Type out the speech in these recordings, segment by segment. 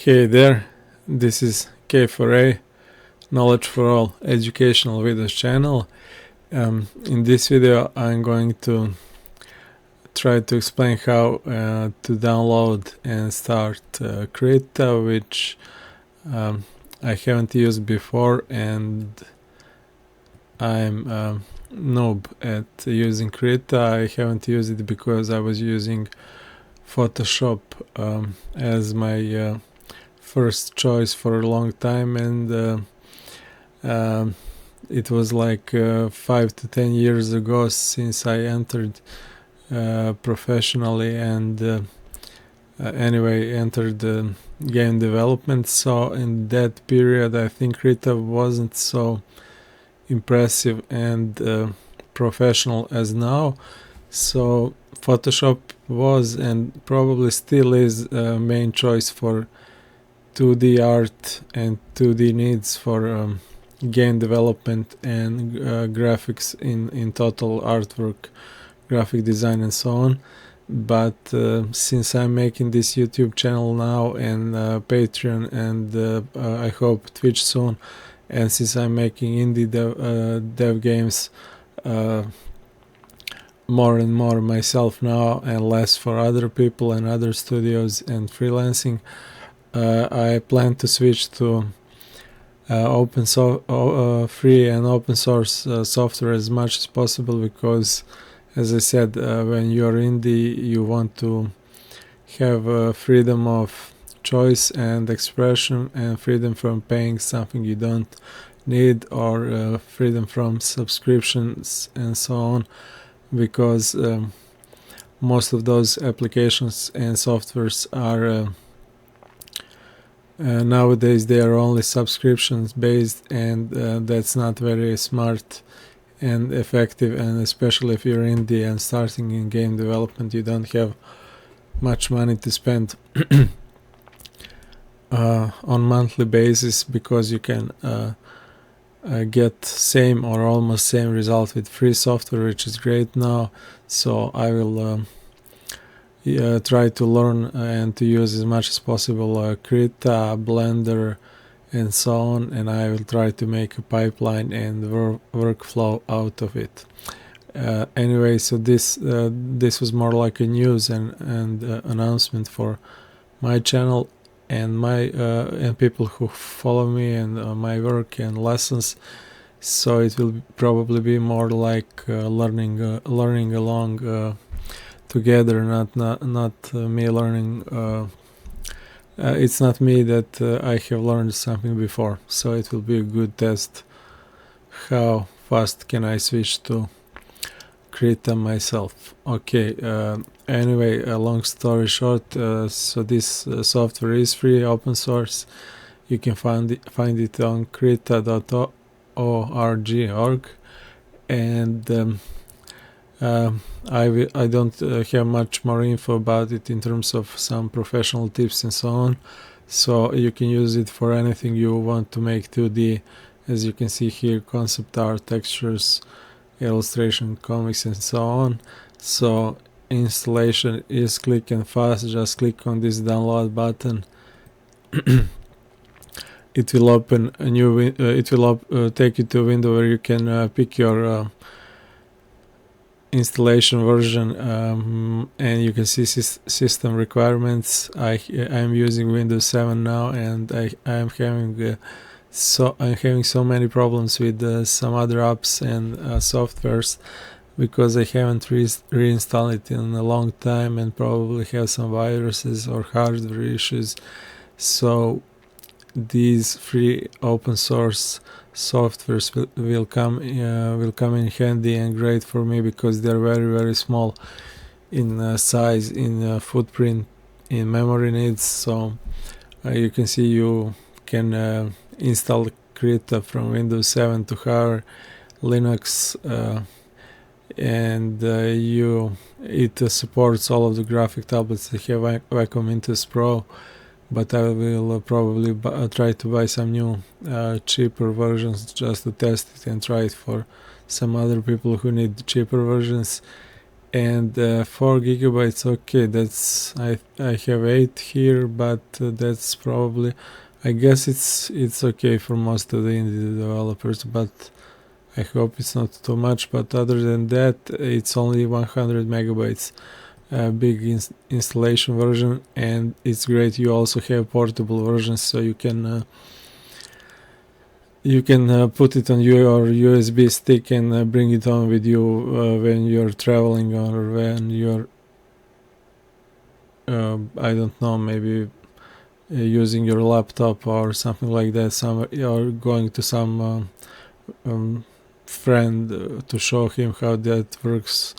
Hey there, this is K4A, Knowledge for All Educational Videos channel. In this video I'm going to try to explain how to download and start Krita, which I haven't used before, and I'm noob at using Krita. I haven't used it because I was using Photoshop as my first choice for a long time, and it was like 5 to 10 years ago since I entered professionally, and anyway entered game development. So in that period I think Krita wasn't so impressive and professional as now. So Photoshop was and probably still is main choice for 2D art and 2D needs for game development and graphics in total artwork, graphic design and so on. But since I'm making this YouTube channel now and Patreon and I hope Twitch soon, and since I'm making indie dev games more and more myself now and less for other people and other studios and freelancing, I plan to switch to free and open source software as much as possible, because as I said, when you're indie you want to have freedom of choice and expression and freedom from paying something you don't need, or freedom from subscriptions and so on, because most of those applications and softwares are nowadays they are only subscriptions based, and that's not very smart and effective. And especially if you're indie and starting in game development, you don't have much money to spend on monthly basis, because you can get same or almost same result with free software, which is great now. So I will try to learn and to use as much as possible Krita, Blender and so on, and I will try to make a pipeline and workflow out of it. Anyway, so this was more like a news and announcement for my channel and my and people who follow me and my work and lessons. So it will probably be more like learning along together, not me learning. It's not me that I have learned something before, so it will be a good test how fast can I switch to Krita myself. Okay, anyway, long story short, so this software is free, open source. You can find it on krita.org, and I don't have much more info about it in terms of some professional tips and so on. So you can use it for anything you want to make 2D, as you can see here: concept art, textures, illustration, comics and so on. So installation is quick and fast. Just click on this download button. It will open a new it will take you to a window where you can pick your installation version, and you can see system requirements. I'm using Windows 7 now, and I'm having so many problems with some other apps and softwares, because I haven't reinstalled it in a long time and probably have some viruses or hardware issues. So these free open source softwares will come in handy and great for me, because they're very small in size, in footprint, in memory needs. So you can see you can install Krita from Windows 7 to hardware, Linux, and it supports all of the graphic tablets that have Wacom Intus Pro. But I will probably try to buy some new cheaper versions just to test it and try it for some other people who need cheaper versions. and 4 gigabytes. Okay, that's I have 8 here, but that's probably, I guess it's okay for most of the indie developers, but I hope it's not too much. But other than that, it's only 100 megabytes. Big installation version, and it's great. You also have portable versions, so you can put it on your USB stick and bring it on with you when you're traveling, or when you're I don't know, maybe using your laptop or something like that, or going to some friend to show him how that works,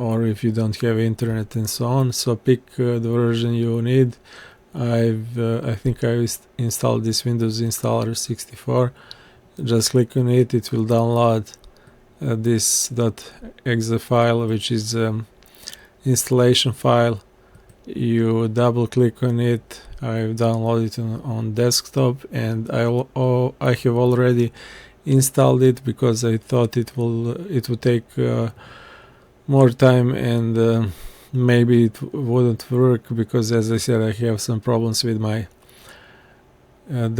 or if you don't have internet and so on. So pick the version you need. I think I installed this Windows Installer 64. Just click on it, it will download this .exe file, which is installation file. You double click on it. I've downloaded it on desktop, and I have already installed it because I thought it would take more time, and maybe it wouldn't work, because as I said, I have some problems with my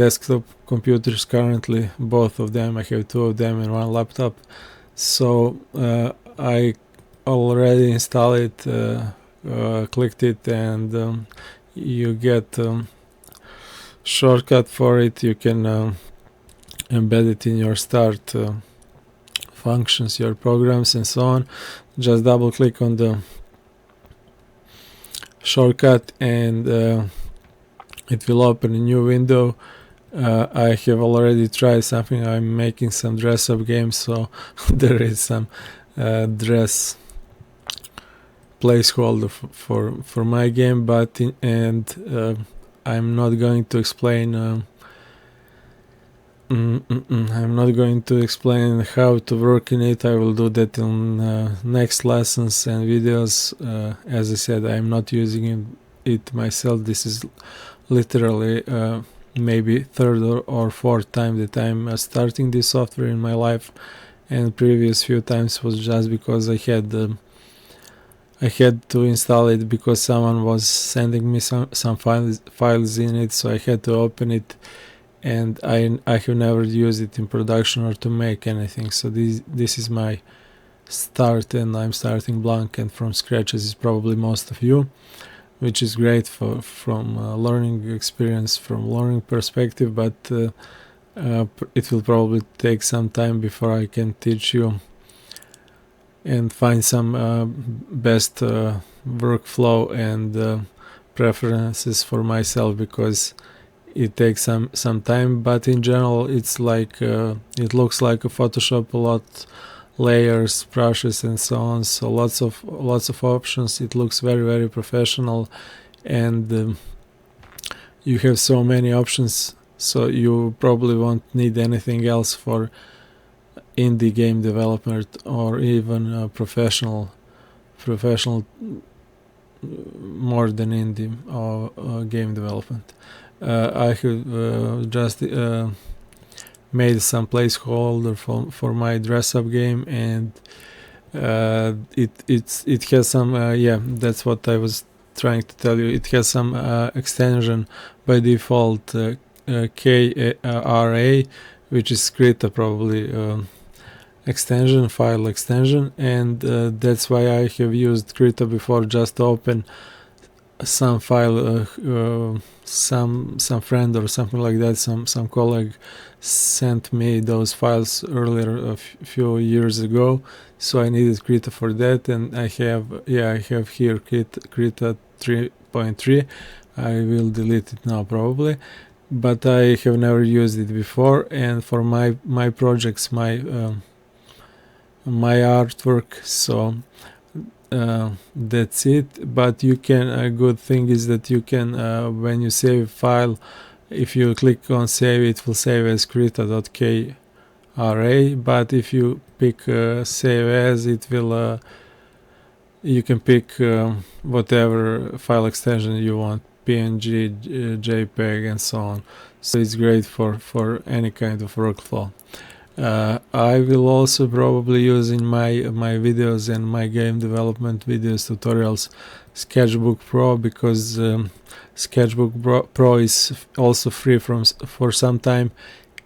desktop computers currently, both of them. I have 2 of them in one laptop. So I already installed it, clicked it, and you get shortcut for it. You can embed it in your start functions, your programs, and so on. Just double click on the shortcut, and it will open a new window. I have already tried something. I'm making some dress up games, so there is some dress placeholder for my game, but I'm not going to explain I'm not going to explain how to work in it. I will do that in next lessons and videos. As I said, I'm not using it myself. This is literally maybe third or fourth time that I'm starting this software in my life, and previous few times was just because I had to install it because someone was sending me some files in it, so I had to open it, and I have never used it in production or to make anything. So this is my start, and I'm starting blank and from scratch, as is probably most of you, which is great from learning experience, from learning perspective, but it will probably take some time before I can teach you and find some best workflow and preferences for myself, because it takes some time. But in general, it's like it looks like a Photoshop, a lot layers, brushes, and so on. So lots of options. It looks very, very professional, and you have so many options. So you probably won't need anything else for indie game development, or even professional more than indie or game development. I have just made some placeholder for my dress up game, and it has some that's what I was trying to tell you. It has some extension by default, KRA, which is Krita probably file extension, and that's why I have used Krita before, just to open some file. Some friend or something like that, some colleague sent me those files earlier, a few years ago, so I needed Krita for that, and I have here Krita 3.3. I will delete it now probably, but I have never used it before, and for my projects, my artwork, so that's it. But you can, a good thing is that you can, when you save file, if you click on save, it will save as krita.kra, but if you pick save as, it will you can pick whatever file extension you want, PNG, JPEG, and so on. So it's great for any kind of workflow. I will also probably use in my videos and my game development videos tutorials Sketchbook Pro, because Sketchbook Pro is also free for some time,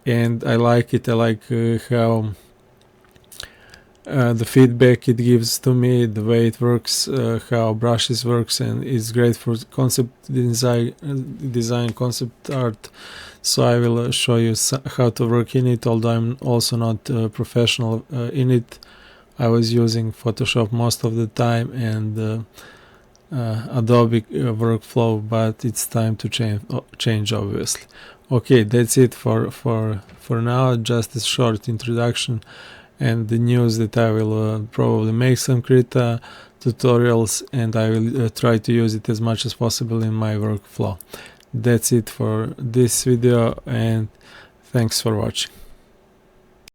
and I like it. I like how the feedback it gives to me, the way it works, how brushes works, and it's great for concept design, concept art. So I will show you how to work in it, although I'm also not professional in it. I was using Photoshop most of the time and Adobe workflow, but it's time to change obviously. Okay, that's it for now. Just a short introduction and the news that I will probably make some Krita tutorials, and I will try to use it as much as possible in my workflow. That's it for this video, and thanks for watching.